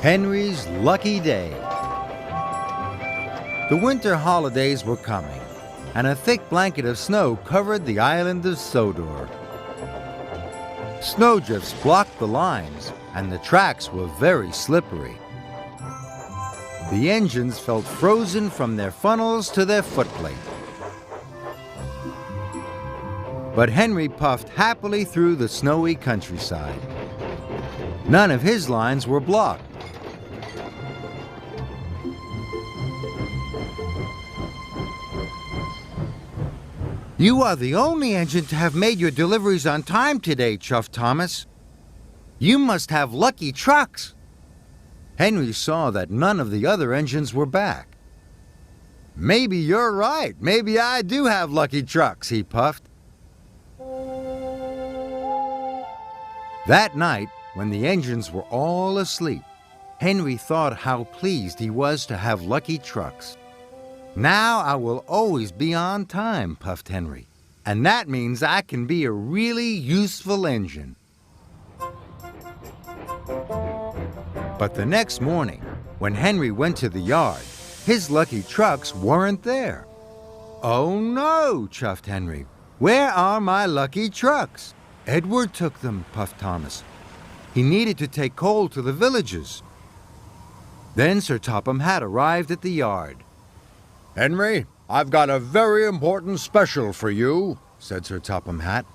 Henry's lucky day. The winter holidays were coming, and a thick blanket of snow covered the island of Sodor. Snowdrifts blocked the lines, and the tracks were very slippery. The engines felt frozen from their funnels to their footplate. But Henry puffed happily through the snowy countryside. None of his lines were blocked. "You are the only engine to have made your deliveries on time today, Chuff Thomas. You must have lucky trucks." Henry saw that none of the other engines were back. "Maybe you're right. Maybe I do have lucky trucks," he puffed. That night, when the engines were all asleep, Henry thought how pleased he was to have lucky trucks. "Now I will always be on time," puffed Henry, "and that means I can be a really useful engine." But the next morning, when Henry went to the yard, his lucky trucks weren't there. "Oh no," chuffed Henry. "Where are my lucky trucks?" "Edward took them," puffed Thomas. "He needed to take coal to the villages." Then Sir Topham Hatt arrived at the yard. "Henry, I've got a very important special for you," said Sir Topham Hatt.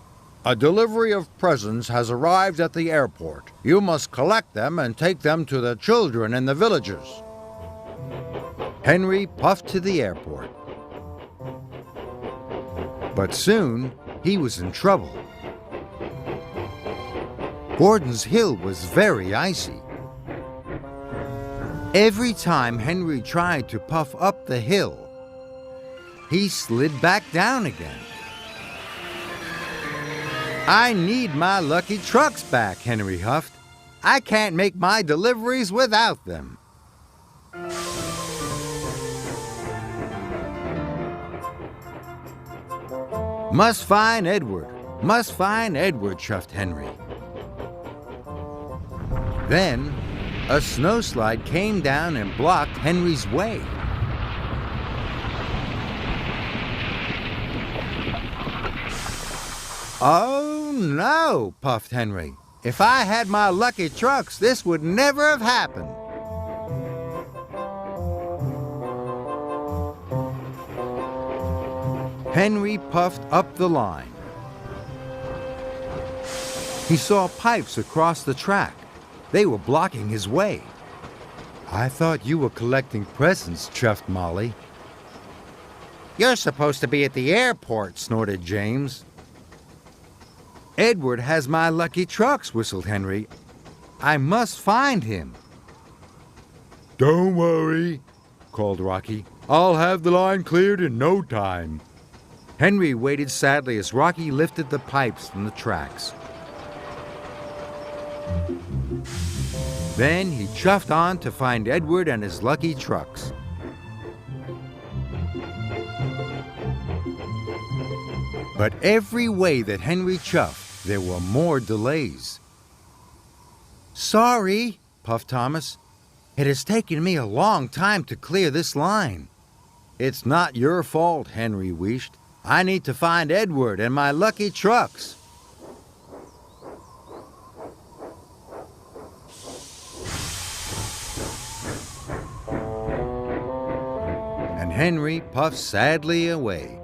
"A delivery of presents has arrived at the airport. You must collect them and take them to the children in the villages." Henry puffed to the airport. But soon he was in trouble. Gordon's Hill was very icy. Every time Henry tried to puff up the hill, he slid back down again. "I need my lucky trucks back," Henry huffed. "I can't make my deliveries without them." "Must find Edward, must find Edward," chuffed Henry. Then a snowslide came down and blocked Henry's way. "Oh no," puffed Henry. "If I had my lucky trucks, this would never have happened." Henry puffed up the line. He saw pipes across the track. They were blocking his way. "I thought you were collecting presents," chuffed Molly. "You're supposed to be at the airport," snorted James. "Edward has my lucky trucks," whistled Henry. "I must find him." "Don't worry," called Rocky. "I'll have the line cleared in no time." Henry waited sadly as Rocky lifted the pipes from the tracks. Then he chuffed on to find Edward and his lucky trucks. But every way that Henry chuffed, there were more delays. "Sorry," puffed Thomas. "It has taken me a long time to clear this line." "It's not your fault," Henry wheezed. "I need to find Edward and my lucky trucks." And Henry puffed sadly away.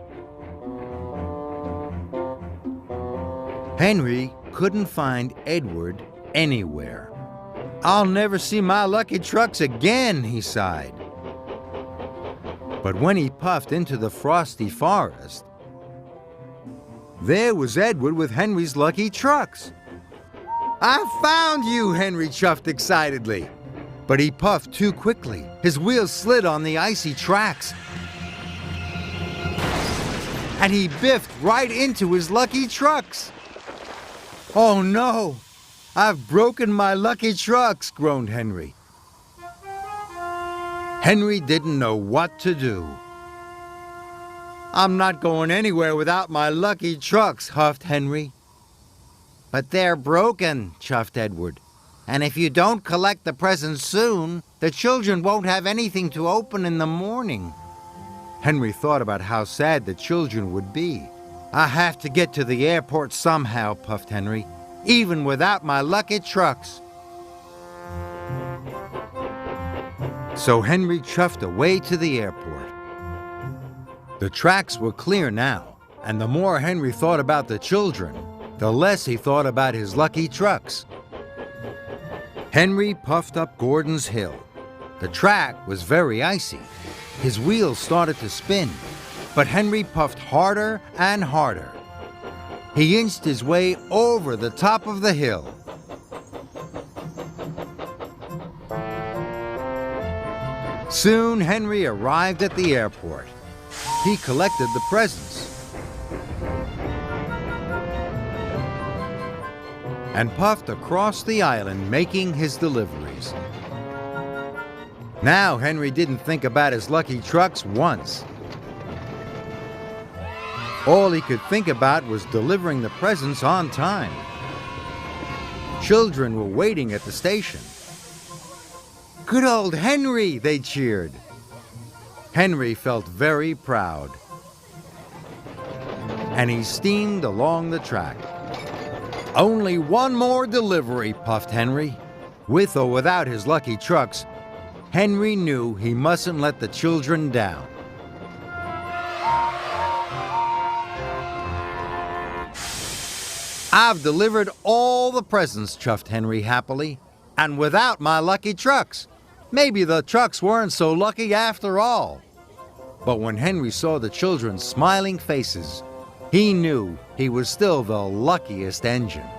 Henry couldn't find Edward anywhere. "I'll never see my lucky trucks again," he sighed. But when he puffed into the frosty forest, there was Edward with Henry's lucky trucks. "I found you," Henry chuffed excitedly. But he puffed too quickly. His wheels slid on the icy tracks. And he biffed right into his lucky trucks. "Oh no, I've broken my lucky trucks," groaned Henry. Henry didn't know what to do. "I'm not going anywhere without my lucky trucks," huffed Henry. "But they're broken," chuffed Edward. And if you don't collect the presents soon, the children won't have anything to open in the morning. Henry thought about how sad the children would be. I have to get to the airport somehow, puffed Henry, even without my lucky trucks. So Henry chuffed away to the airport. The tracks were clear now, and the more Henry thought about the children, the less he thought about his lucky trucks. Henry puffed up Gordon's Hill. The track was very icy. His wheels started to spin, but Henry puffed harder and harder. He inched his way over the top of the hill. Soon Henry arrived at the airport. He collected the presents and puffed across the island, making his deliveries. Now Henry didn't think about his lucky trucks once. All he could think about was delivering the presents on time. Children were waiting at the station. "Good old Henry!" they cheered. Henry felt very proud, and he steamed along the track. "Only one more delivery," puffed Henry. With or without his lucky trucks, Henry knew he mustn't let the children down. "I've delivered all the presents," chuffed Henry happily, "and without my lucky trucks. Maybe the trucks weren't so lucky after all." But when Henry saw the children's smiling faces, he knew he was still the luckiest engine.